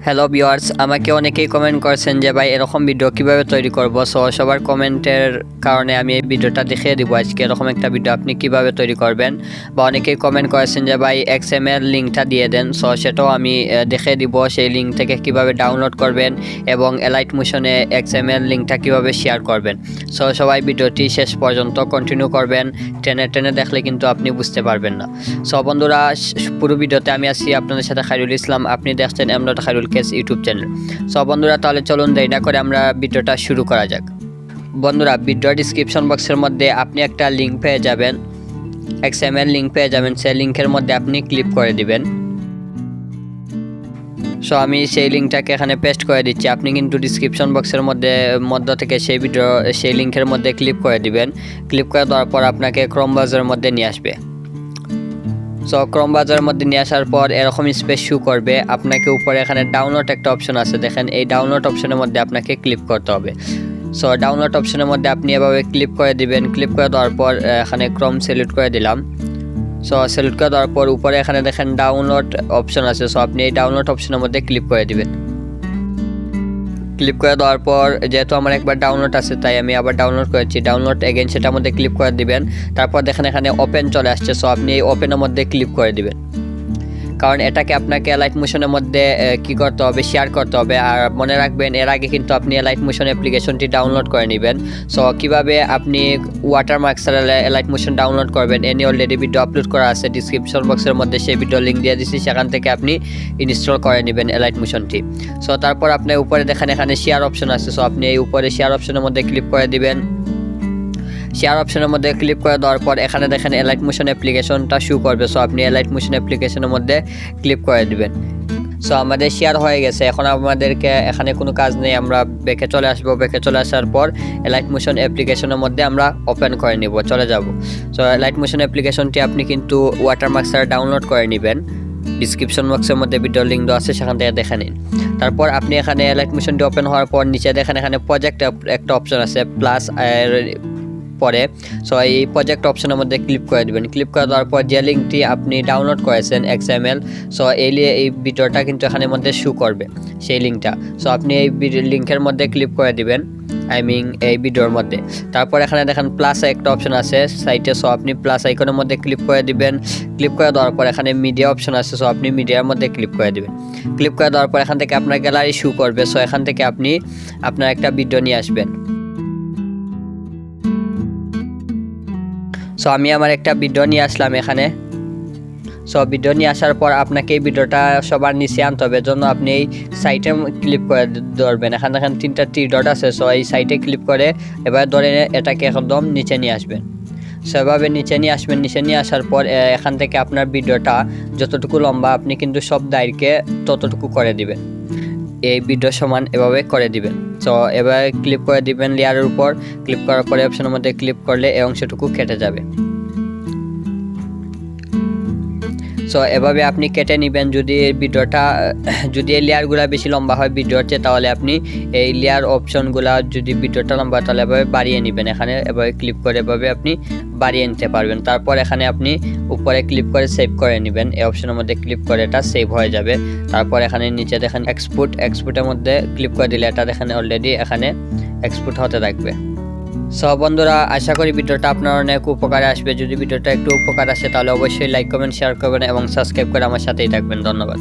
Hello viewers, আমাকে অনেকেই comment করছেন যে ভাই এরকম ভিডিও কিভাবে তৈরি করব। সো সবার কমেন্টের কারণে আমি এই ভিডিওটা দেখিয়ে দিব আজকে এরকম একটা ভিডিও আপনি কিভাবে তৈরি করবেন। বা অনেকেই কমেন্ট করেছেন যে ভাই XML লিঙ্কটা দিয়ে দেন। সো সেটাও আমি দেখিয়ে দিব, সেই লিঙ্ক থেকে কিভাবে ডাউনলোড করবেন এবং এলাইট মোশনে XML লিঙ্কটা কিভাবে শেয়ার করবেন। সো সবাই ভিডিওটি শেষ পর্যন্ত কন্টিনিউ করবেন, টেনে টেনে দেখলে কিন্তু আপনি বুঝতে পারবেন না। সো বন্ধুরা, পুরো ভিডিওতে আমি আছি আপনাদের সাথে খায়রুল ইসলাম, আপনি দেখছেন M.Khairul ইউটিউব চ্যানেল। সো বন্ধুরা, তাহলে চলুন দেরি না করে আমরা ভিডিওটা শুরু করা যাক। বন্ধুরা, ভিডিও ডিসক্রিপশন বক্সের মধ্যে আপনি একটা লিঙ্ক পেয়ে যাবেন, XML লিঙ্ক পেয়ে যাবেন। সেই লিঙ্কের মধ্যে আপনি ক্লিক করে দিবেন। সো আমি সেই লিঙ্কটাকে এখানে পেস্ট করে দিচ্ছি। আপনি কিন্তু ডিসক্রিপশন বক্সের মধ্য থেকে সেই লিঙ্কের মধ্যে ক্লিক করে দিবেন। ক্লিক করে দেওয়ার পর আপনাকে ক্রোম ব্রাউজারের মধ্যে নিয়ে আসবে। সো ক্রোম ব্রাউজারের মধ্যে নিয়ে আসার পর এরকম স্পেস শো করবে। আপনাকে উপরে এখানে ডাউনলোড একটা অপশন আছে, দেখেন এই ডাউনলোড অপশনের মধ্যে আপনাকে ক্লিক করতে হবে। সো ডাউনলোড অপশনের মধ্যে আপনি এভাবে ক্লিক করে দিবেন। ক্লিক করে দেওয়ার পর এখানে ক্রোম সিলেক্ট করে দিলাম। সো সিলেক্ট করে দেওয়ার পর উপরে এখানে দেখেন ডাউনলোড অপশন আছে। সো আপনি এই ডাউনলোড অপশনের মধ্যে ক্লিক করে দিবেন। ক্লিক করে দেওয়ার পর যেহেতু আমার একবার ডাউনলোড আছে তাই আমি আবার ডাউনলোড করেছি, ডাউনলোড এগেইন সেটার মধ্যে ক্লিক করে দিবেন। তারপর দেখেন এখানে ওপেন চলে আসছে। সো আপনি এই ওপেনের মধ্যে ক্লিক করে দিবেন, কারণ এটাকে আপনাকে এলাইট মোশনের মধ্যে কি করতে হবে, শেয়ার করতে হবে। আর মনে রাখবেন, এর আগে কিন্তু আপনি এলাইট মোশন অ্যাপ্লিকেশনটি ডাউনলোড করে নেবেন। সো কিভাবে আপনি ওয়াটারমার্ক ছাড়া এলাইট মোশন ডাউনলোড করবেন এ নিয়ে অলরেডি ভিডিও আপলোড করা আছে ডিসক্রিপশন বক্সের মধ্যে, সেই ভিডিও লিঙ্ক দিয়ে দিচ্ছি, সেখান থেকে আপনি ইনস্টল করে নেবেন এলাইট মোশনটি। সো তারপর আপনি উপরে দেখেন এখানে শেয়ার অপশন আছে। সো আপনি এই উপরে শেয়ার অপশনের মধ্যে ক্লিক করে দিবেন। শেয়ার অপশনের মধ্যে ক্লিক করে দেওয়ার পর এখানে দেখেন এলাইট মোশন অ্যাপ্লিকেশনটা শো করবে। সো আপনি এলাইট মোশন অ্যাপ্লিকেশনের মধ্যে ক্লিক করে দিবেন। সো আমাদের শেয়ার হয়ে গেছে, এখন আমাদেরকে এখানে কোনো কাজ নেই, আমরা ব্যাকে চলে আসবো। ব্যাকে চলে আসার পর এলাইট মোশন অ্যাপ্লিকেশনের মধ্যে আমরা ওপেন করে নিব, চলে যাব। সো এলাইট মোশন অ্যাপ্লিকেশনটি আপনি কিন্তু ওয়াটারমার্ক ছাড়া ডাউনলোড করে নেবেন। ডিসক্রিপশন বক্সের মধ্যে ভিডিও লিঙ্ক দেওয়া আছে, সেখান থেকে দেখে নিন। তারপর আপনি এখানে এলাইট মোশনটি ওপেন হওয়ার পর নিচে দেখেন এখানে প্রজেক্ট একটা অপশন আছে প্লাস পরে। সো এই প্রজেক্ট অপশনের মধ্যে ক্লিক করে দেবেন। ক্লিক করে দেওয়ার পর যে লিঙ্কটি আপনি ডাউনলোড করেছেন XML, সো এই ভিডিওটা কিন্তু এখানে মধ্যে শো করবে সেই লিঙ্কটা। সো আপনি এই লিঙ্কের মধ্যে ক্লিক করে দিবেন, এই ভিডিওর মধ্যে। তারপর এখানে দেখেন প্লাস একটা অপশন আছে সাইটে। সো আপনি প্লাস আইকনের মধ্যে ক্লিক করে দিবেন। ক্লিক করে দেওয়ার পর এখানে মিডিয়া অপশন আছে। সো আপনি মিডিয়ার মধ্যে ক্লিক করে দিবেন। ক্লিক করে দেওয়ার পর এখান থেকে আপনার গ্যালারি শো করবে। সো এখান থেকে আপনি আপনার একটা ভিডিও নিয়ে আসবেন। সো আমি আমার একটা ভিডিও নিয়ে আসলাম এখানে। সো ভিডিও নিয়ে আসার পর আপনাকে এই ভিডিওটা সবার নিচে আনতে হবে, জন্য আপনি এই সাইটে ক্লিক করে ধরবেন। এখানে দেখেন 3টা টি ডট আছে। সো এই সাইটে ক্লিক করে এবার ধরে এটাকে একদম নিচে নিয়ে আসবেন। সেভাবে নিচে নিয়ে আসবেন। নিচে নিয়ে আসার পর এখান থেকে আপনার ভিডিওটা যতটুকু লম্বা আপনি কিন্তু সব দায়িত্বকে ততটুকু করে দিবেন, এই ভিডিও সমান এভাবে করে দিবেন। সো এবার ক্লিক করে দিবেন লেয়ারের উপর। ক্লিক করার পরে অপশনের মধ্যে ক্লিক করলে এই অংশটুকু কেটে যাবে। সো এভাবে আপনি কেটে নেবেন। যদি এই লেয়ারগুলো বেশি লম্বা হয় ভিডিওর চেয়ে, তাহলে আপনি এই লেয়ার অপশনগুলো, যদি ভিডিওটা লম্বা তাহলে এভাবে বাড়িয়ে নেবেন। এখানে এভাবে ক্লিক করে এভাবে আপনি বাড়িয়ে নিতে পারবেন। তারপর এখানে আপনি উপরে ক্লিক করে সেভ করে নেবেন। এই অপশনের মধ্যে ক্লিক করে এটা সেভ হয়ে যাবে। তারপর এখানে নিচে দেখেন এক্সপোর্টের মধ্যে ক্লিক করে দিলে এটা দেখেন অলরেডি এখানে এক্সপোর্ট হতে থাকবে। সো বন্ধুরা, আশা করি ভিডিওটা আপনার অনেক উপকারে আসবে। যদি ভিডিওটা একটু উপকার আসে তাহলে অবশ্যই লাইক, কমেন্ট, শেয়ার করবেন এবং সাবস্ক্রাইব করে আমার সাথেই থাকবেন। ধন্যবাদ।